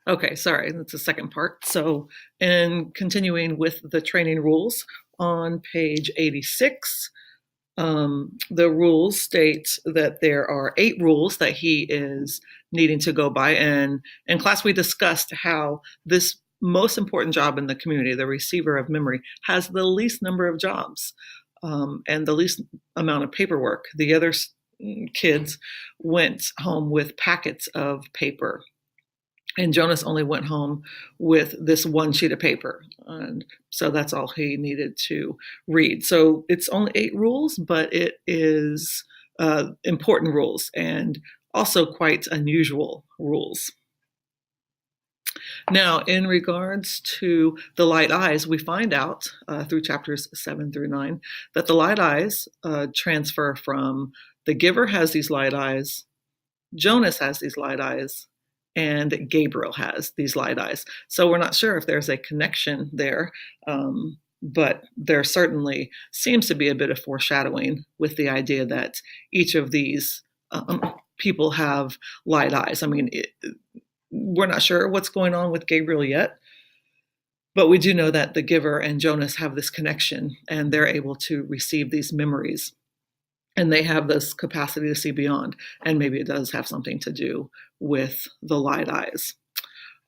Okay, sorry, that's the second part. So, in continuing with the training rules on page 86, the rules state that there are 8 rules that he is needing to go by. And in class, we discussed how this most important job in the community, the receiver of memory, has the least number of jobs and the least amount of paperwork. The other kids went home with packets of paper, and Jonas only went home with this one sheet of paper. And so that's all he needed to read. So it's only 8 rules, but it is important rules and also quite unusual rules. Now, in regards to the light eyes, we find out through chapters 7 through 9 that the light eyes transfer from the giver has these light eyes, Jonas has these light eyes, and Gabriel has these light eyes. So we're not sure if there's a connection there, but there certainly seems to be a bit of foreshadowing with the idea that each of these people have light eyes. I mean, we're not sure what's going on with Gabriel yet, but we do know that the giver and Jonas have this connection, and they're able to receive these memories. And they have this capacity to see beyond. And maybe it does have something to do with the light eyes.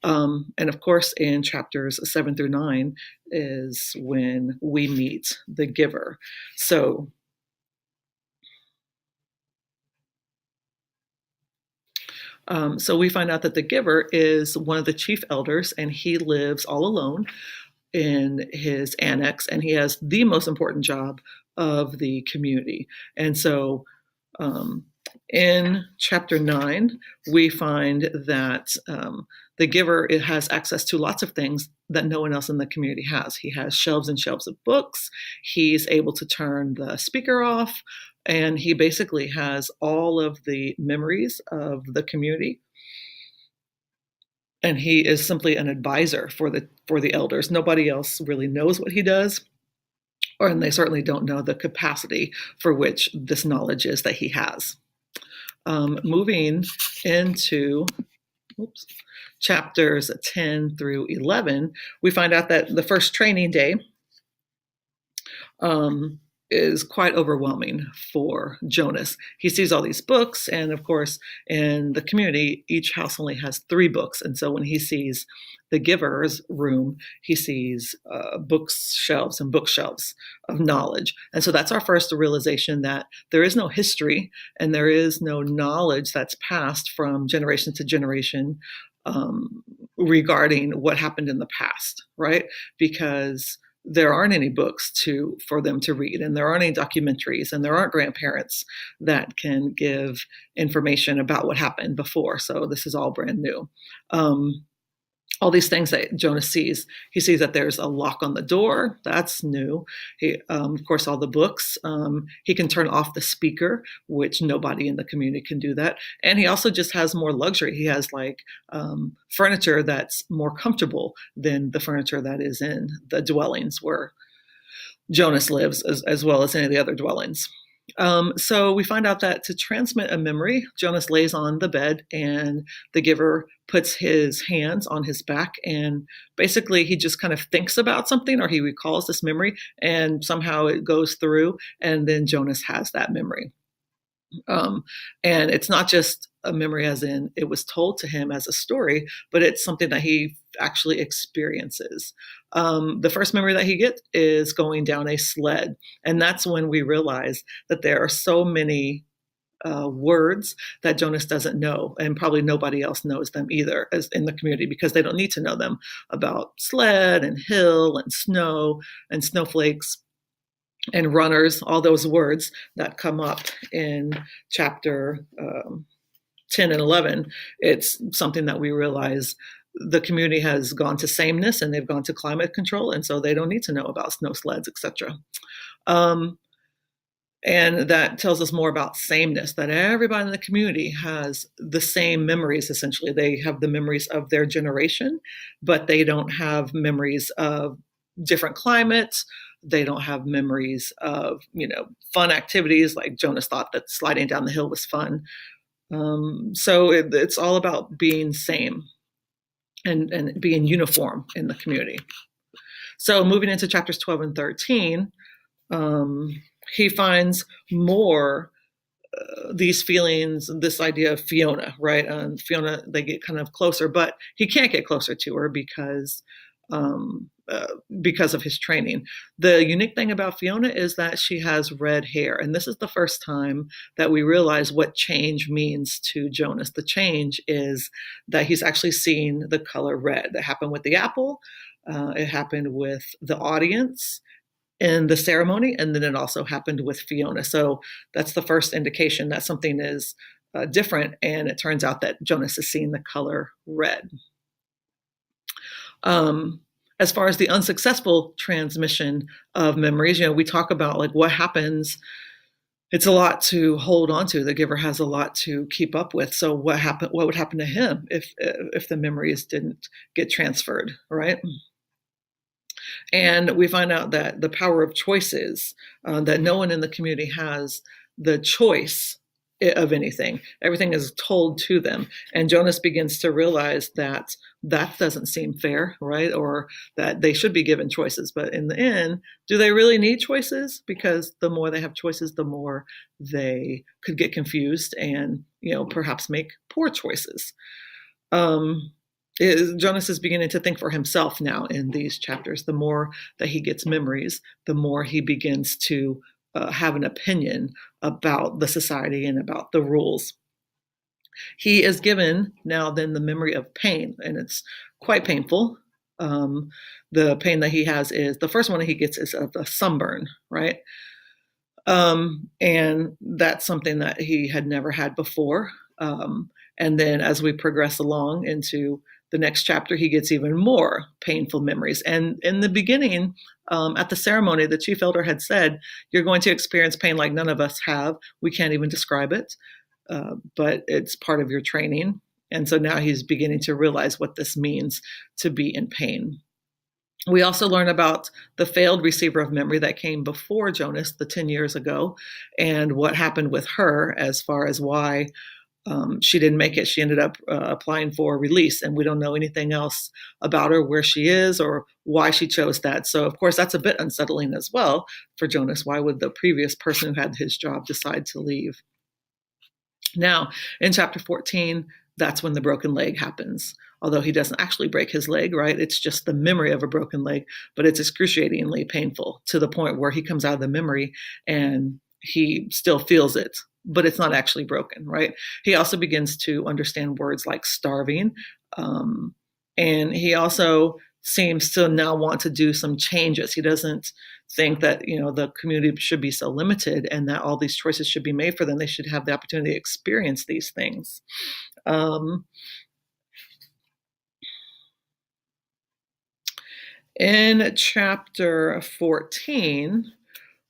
And of course, in chapters 7 through 9 is when we meet the giver. So we find out that the giver is one of the chief elders, and he lives all alone in his annex, and he has the most important job of the community. And so in chapter 9, we find that the giver has access to lots of things that no one else in the community has. He has shelves and shelves of books. He's able to turn the speaker off, and he basically has all of the memories of the community. And he is simply an advisor for the elders. Nobody else really knows what he does, and they certainly don't know the capacity for which this knowledge is that he has. Moving into chapters 10 through 11, we find out that the first training day is quite overwhelming for Jonas. He sees all these books, and of course, in the community, each house only has 3 books. And so when he sees the giver's room, he sees bookshelves and bookshelves of knowledge. And so that's our first realization that there is no history and there is no knowledge that's passed from generation to generation regarding what happened in the past, right? Because there aren't any books for them to read, and there aren't any documentaries, and there aren't grandparents that can give information about what happened before. So this is all brand new. All these things that Jonas sees. He sees that there's a lock on the door. That's new. Of course, all the books. He can turn off the speaker, which nobody in the community can do that. And he also just has more luxury. He has furniture that's more comfortable than the furniture that is in the dwellings where Jonas lives, as well as any of the other dwellings. So we find out that to transmit a memory, Jonas lays on the bed and the giver puts his hands on his back, and basically he just kind of thinks about something, or he recalls this memory, and somehow it goes through, and then Jonas has that memory. And it's not just a memory as in it was told to him as a story, but it's something that he actually experiences. The first memory that he gets is going down a sled. And that's when we realize that there are so many words that Jonas doesn't know, and probably nobody else knows them either as in the community, because they don't need to know them, about sled and hill and snow and snowflakes and runners, all those words that come up in chapter 10 and 11. It's something that we realize the community has gone to sameness, and they've gone to climate control, and so they don't need to know about snow sleds, etc. And that tells us more about sameness, that everybody in the community has the same memories, essentially. They have the memories of their generation, but they don't have memories of different climates. They don't have memories of, fun activities, like Jonas thought that sliding down the hill was fun. So it's all about being same. and being uniform in the community. So moving into chapters 12 and 13, he finds more these feelings, this idea of Fiona, right? Fiona, they get kind of closer, but he can't get closer to her um, because of his training. The unique thing about Fiona is that she has red hair, and this is the first time that we realize what change means to Jonas. The change is that he's actually seen the color red. That happened with the apple. It happened with the audience in the ceremony, and then it also happened with Fiona. So that's the first indication that something is different, and it turns out that Jonas has seen the color red. As far as the unsuccessful transmission of memories, we talk about like what happens. It's a lot to hold on to. The giver has a lot to keep up with. So what would happen to him if the memories didn't get transferred, right? And we find out that the power of choices, that no one in the community has the choice of anything. Everything is told to them. And Jonas begins to realize that that doesn't seem fair, right? Or that they should be given choices. But in the end, do they really need choices? Because the more they have choices, the more they could get confused and, perhaps make poor choices. Jonas is beginning to think for himself now in these chapters. The more that he gets memories, the more he begins to have an opinion about the society and about the rules. He is given now then the memory of pain, and it's quite painful. The pain that he has is, the first one he gets is of a sunburn, right? And that's something that he had never had before. And then as we progress along into the next chapter, he gets even more painful memories. And in the beginning, at the ceremony, the chief elder had said, "You're going to experience pain like none of us have. We can't even describe it, but it's part of your training." And so now he's beginning to realize what this means to be in pain. We also learn about the failed receiver of memory that came before Jonas, the 10 years ago, and what happened with her as far as why she didn't make it. She ended up applying for release, and we don't know anything else about her, where she is, or why she chose that. So, of course, that's a bit unsettling as well for Jonas. Why would the previous person who had his job decide to leave? Now, in chapter 14, that's when the broken leg happens. Although he doesn't actually break his leg, right? It's just the memory of a broken leg, but it's excruciatingly painful to the point where he comes out of the memory and he still feels it, but it's not actually broken, right? He also begins to understand words like starving. And he also seems to now want to do some changes. He doesn't think that, the community should be so limited and that all these choices should be made for them. They should have the opportunity to experience these things. In chapter 14,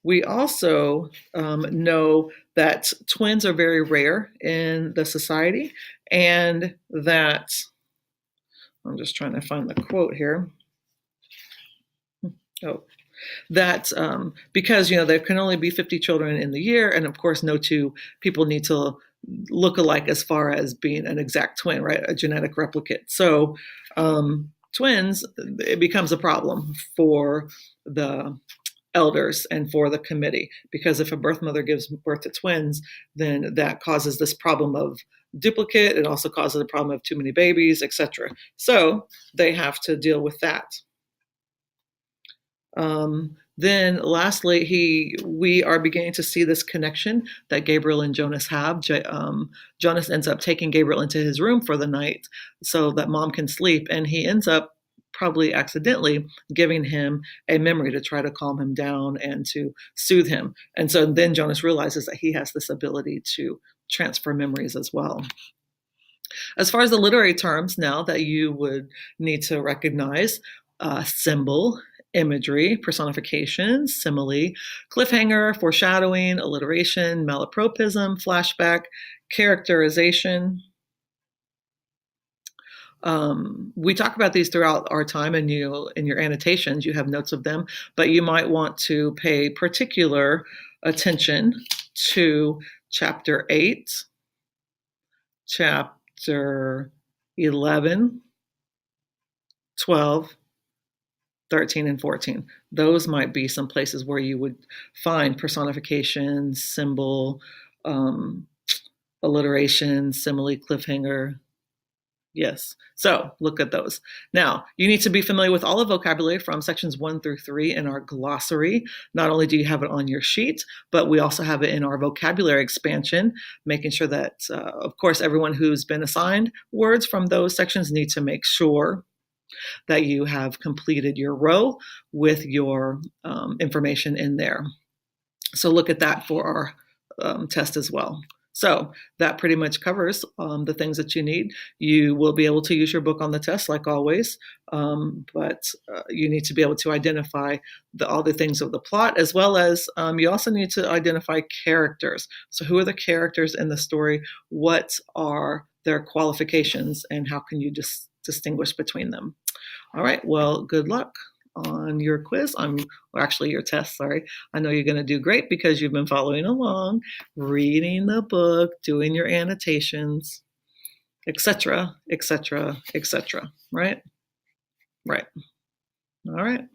we also know that twins are very rare in the society, and that, I'm just trying to find the quote here. That because, there can only be 50 children in the year, and of course no two people need to look alike as far as being an exact twin, right? A genetic replicate. So twins, it becomes a problem for the elders and for the committee, because if a birth mother gives birth to twins, then that causes this problem of duplicate. It also causes the problem of too many babies, etc. So they have to deal with that. Then lastly, we are beginning to see this connection that Gabriel and Jonas have. Jonas ends up taking Gabriel into his room for the night so that mom can sleep, and he ends up probably accidentally giving him a memory to try to calm him down and to soothe him. And so then Jonas realizes that he has this ability to transfer memories as well. As far as the literary terms now that you would need to recognize, symbol, imagery, personification, simile, cliffhanger, foreshadowing, alliteration, malapropism, flashback, characterization. We talk about these throughout our time, and in your annotations, you have notes of them, but you might want to pay particular attention to chapter 8, chapter 11, 12, 13, and 14. Those might be some places where you would find personification, symbol, um, alliteration, simile, cliffhanger. Yes. So look at those. Now, you need to be familiar with all the vocabulary from sections 1 through 3 in our glossary. Not only do you have it on your sheet, but we also have it in our vocabulary expansion, making sure that, of course, everyone who's been assigned words from those sections need to make sure that you have completed your row with your information in there. So look at that for our test as well. So that pretty much covers the things that you need. You will be able to use your book on the test like always, but you need to be able to identify all the things of the plot, as well as you also need to identify characters. So who are the characters in the story? What are their qualifications, and how can you distinguish between them? All right, well, good luck on your quiz, or actually your test, sorry. I know you're going to do great because you've been following along, reading the book, doing your annotations, etc., etc., etc. Right? Right. All right.